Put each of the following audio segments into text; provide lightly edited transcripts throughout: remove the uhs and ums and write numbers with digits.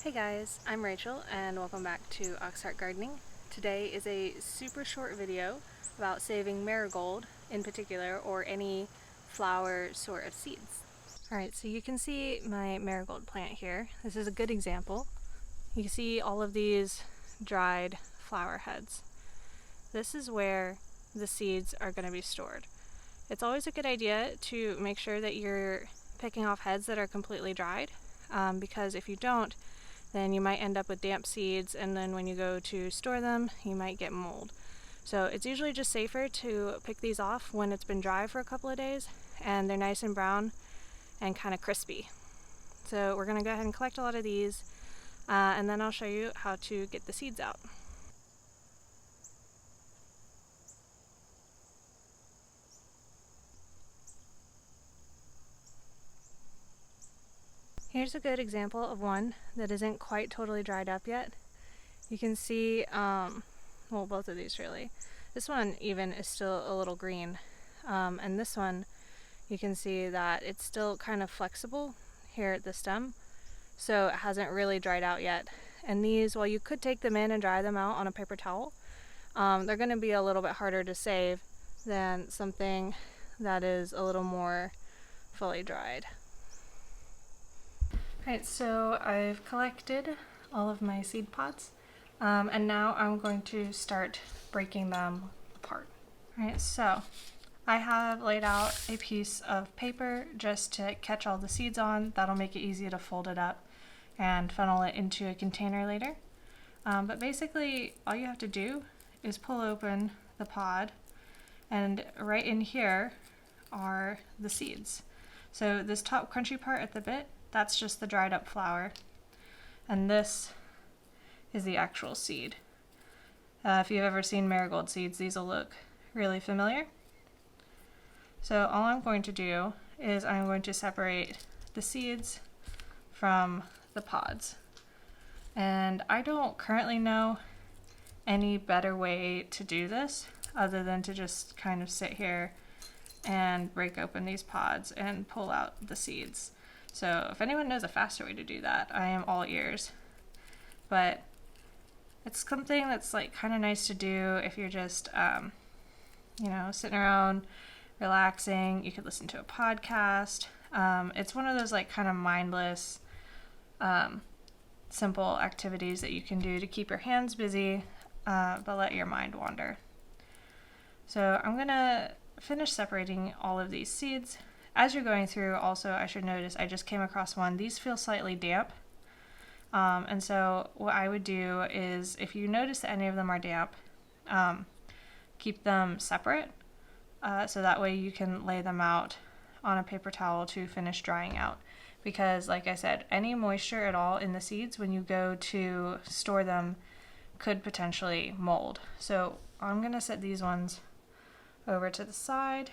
Hey guys, I'm Rachel and welcome back to Auxhart Gardening. Today is a super short video about saving marigold in particular, or any flower sort of seeds. Alright, so you can see my marigold plant here. This is a good example. You can see all of these dried flower heads. This is where the seeds are going to be stored. It's always a good idea to make sure that you're picking off heads that are completely dried, because if you don't, then you might end up with damp seeds, and then when you go to store them, you might get mold. So it's usually just safer to pick these off when it's been dry for a couple of days and they're nice and brown and kind of crispy. So we're going to go ahead and collect a lot of these, and then I'll show you how to get the seeds out. Here's a good example of one that isn't quite totally dried up yet. You can see, well, both of these really. This one even is still a little green, and this one you can see that it's still kind of flexible here at the stem, so it hasn't really dried out yet. And these, while you could take them in and dry them out on a paper towel, they're going to be a little bit harder to save than something that is a little more fully dried. Alright, so I've collected all of my seed pods, and now I'm going to start breaking them apart. Alright, so I have laid out a piece of paper just to catch all the seeds on. That'll make it easy to fold it up and funnel it into a container later. But basically all you have to do is pull open the pod, and right in here are the seeds. So this top crunchy part at the bit, that's just the dried up flower, and this is the actual seed. If you've ever seen marigold seeds, these will look really familiar. So all I'm going to do is I'm going to separate the seeds from the pods. And I don't currently know any better way to do this other than to just kind of sit here and break open these pods and pull out the seeds. So if anyone knows a faster way to do that, I am all ears. But it's something that's like kind of nice to do if you're just, you know, sitting around, relaxing. You could listen to a podcast. It's one of those like kind of mindless, simple activities that you can do to keep your hands busy, but let your mind wander. So I'm gonna finish separating all of these seeds. As you're going through, also, I should notice, I just came across one. These feel slightly damp. And so what I would do is, if you notice that any of them are damp, keep them separate. So that way you can lay them out on a paper towel to finish drying out. Because, like I said, any moisture at all in the seeds when you go to store them could potentially mold. So I'm going to set these ones over to the side.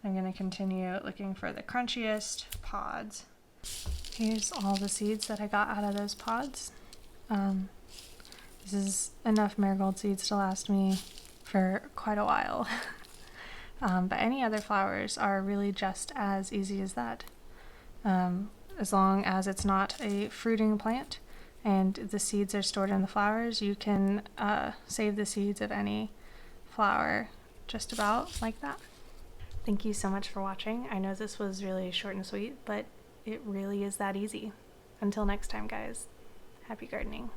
I'm going to continue looking for the crunchiest pods. Here's all the seeds that I got out of those pods. This is enough marigold seeds to last me for quite a while. But any other flowers are really just as easy as that. As long as it's not a fruiting plant and the seeds are stored in the flowers, you can save the seeds of any flower just about like that. Thank you so much for watching. I know this was really short and sweet, but it really is that easy. Until next time, guys, happy gardening.